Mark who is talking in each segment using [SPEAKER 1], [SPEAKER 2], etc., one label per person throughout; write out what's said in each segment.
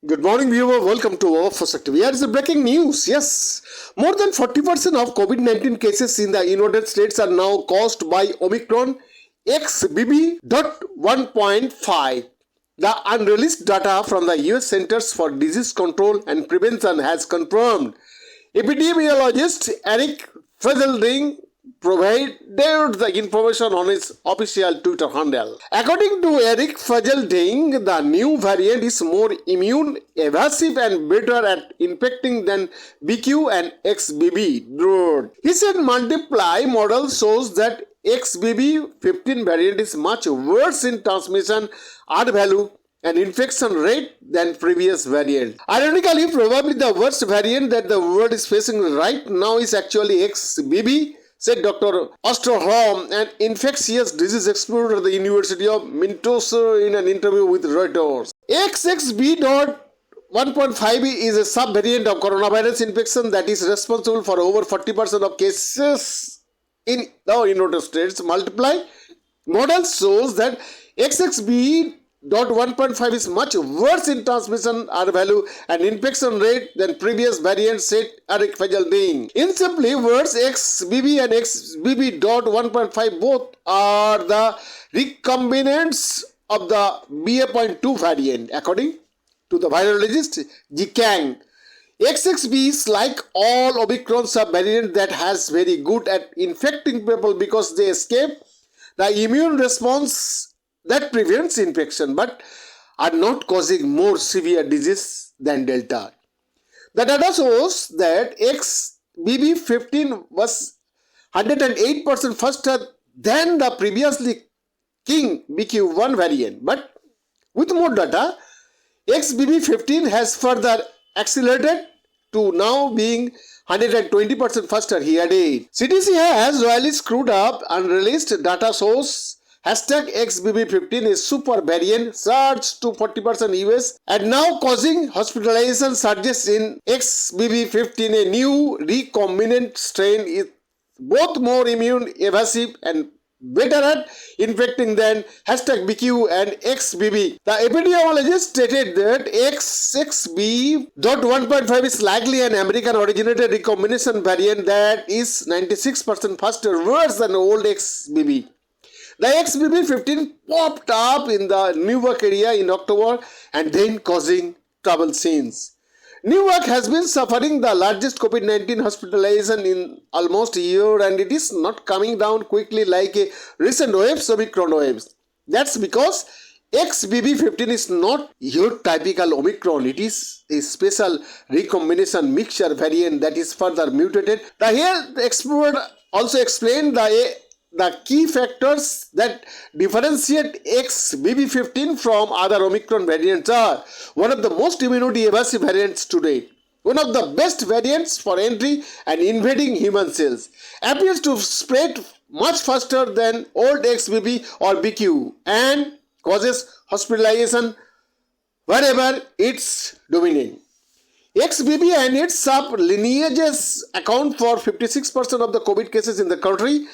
[SPEAKER 1] Good morning, viewer. Welcome to our first active. Here is the breaking news. Yes, more than 40% of COVID-19 cases in the United States are now caused by Omicron XBB.1.5. The unreleased data from the US Centers for Disease Control and Prevention has confirmed. Epidemiologist Eric Fezelding provided the information on his official Twitter handle. According to Eric Fezelding, the new variant is more immune, evasive and better at infecting than BQ and XBB. He said multiply model shows that XBB.15 variant is much worse in transmission, R value and infection rate than previous variant. Ironically, probably the worst variant that the world is facing right now is actually XBB, said Dr. Osterholm, an infectious disease expert at the University of Minnesota in an interview with Reuters. XXB.1.5 is a subvariant of coronavirus infection that is responsible for over 40% of cases in the United States. Multiply model shows that XXB.1.5 is much worse in transmission, R value and infection rate than previous variants, said Eric Fezelding. In simply words, XBB and XBB.1.5 both are the recombinants of the BA.2 variant, according to the virologist Ji Kang. XXB is like all Omicron subvariant that has very good at infecting people because they escape the immune response that prevents infection but are not causing more severe disease than Delta. The data shows that XBB.15 was 108% faster than the previously King BQ1 variant, but with more data, XBB.15 has further accelerated to now being 120% faster, he added. CDC has royally screwed up unreleased data shows #XBB.15 is super variant surged to 40% US and now causing hospitalization surges in XBB.15. A new recombinant strain is both more immune, evasive and better at infecting than #BQ and XBB. The epidemiologist stated that XXB.1.5 is likely an American originated recombination variant that is 96% faster, worse than old XBB. The XBB.15 popped up in the Newark area in October and then causing trouble since. Newark has been suffering the largest COVID-19 hospitalization in almost a year and it is not coming down quickly like a recent waves, Omicron waves. That's because XBB.15 is not your typical Omicron. It is a special recombination mixture variant that is further mutated. The health expert also explained the key factors that differentiate XBB.15 from other Omicron variants are: one of the most immunity evasive variants today, one of the best variants for entry and invading human cells, appears to spread much faster than old XBB or BQ, and causes hospitalization wherever it's dominant. XBB and its sub-lineages account for 56% of the COVID cases in the country.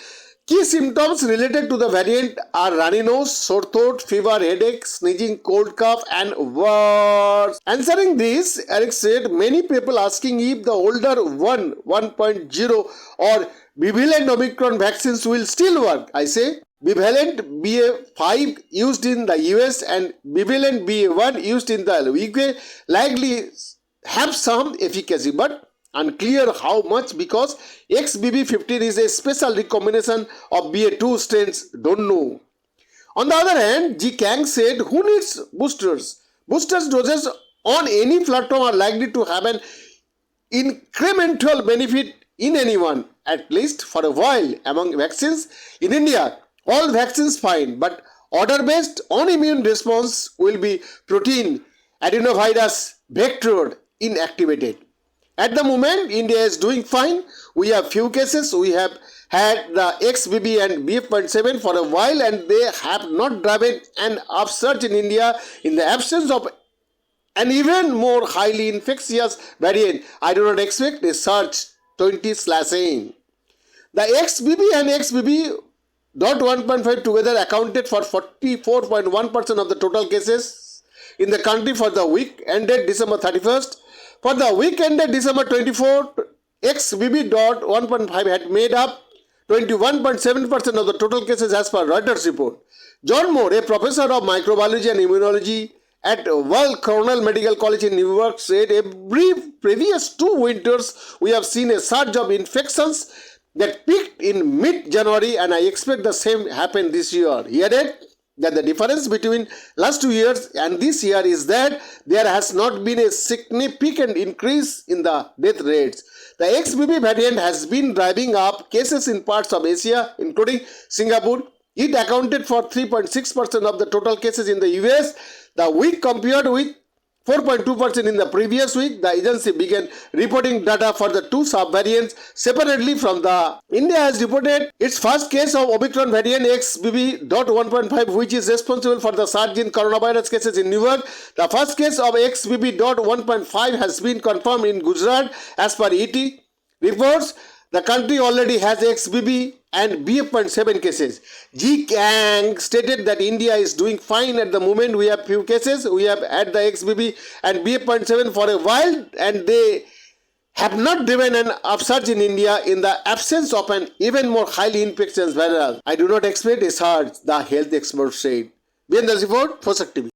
[SPEAKER 1] Key symptoms related to the variant are runny nose, sore throat, fever, headache, sneezing, cold cough and worse. Answering this, Eric said many people asking if the older 1.0 or bivalent Omicron vaccines will still work. I say bivalent BA.5 used in the US and bivalent BA.1 used in the UK likely have some efficacy, but unclear how much because XBB.15 is a special recombination of BA.2 strains, don't know. On the other hand, Ji Kang said, who needs boosters? Boosters doses on any platform are likely to have an incremental benefit in anyone, at least for a while. Among vaccines in India, all vaccines fine, but order-based on immune response will be protein adenovirus vector inactivated. At the moment, India is doing fine. We have few cases. We have had the XBB and BF.7 for a while and they have not driven an upsurge in India in the absence of an even more highly infectious variant. I do not expect a surge 20/8. The XBB and XBB.1.5 together accounted for 44.1% of the total cases in the country for the week ended December 31st. For the week ended December 24, XBB.1.5 had made up 21.7% of the total cases as per Reuters report. John Moore, a professor of microbiology and immunology at Weill Cornell Medical College in New York, said every previous 2 winters we have seen a surge of infections that peaked in mid-January, and I expect the same happen this year. He added that the difference between last 2 years and this year is that there has not been a significant increase in the death rates. The XBB variant has been driving up cases in parts of Asia, including Singapore. It accounted for 3.6% of the total cases in the US. The week compared with 4.2% in the previous week. The agency began reporting data for the 2 subvariants separately from the. India has reported its first case of Omicron variant XBB.1.5, which is responsible for the surge in coronavirus cases in New York. The first case of XBB.1.5 has been confirmed in Gujarat as per ET reports. The country already has XBB and BF.7 cases. G. Kang stated that India is doing fine at the moment. We have few cases. We have had the XBB and BF.7 for a while, and they have not driven an upsurge in India in the absence of an even more highly infectious virus. I do not expect a surge, the health expert said. Behind the report, Fosak TV.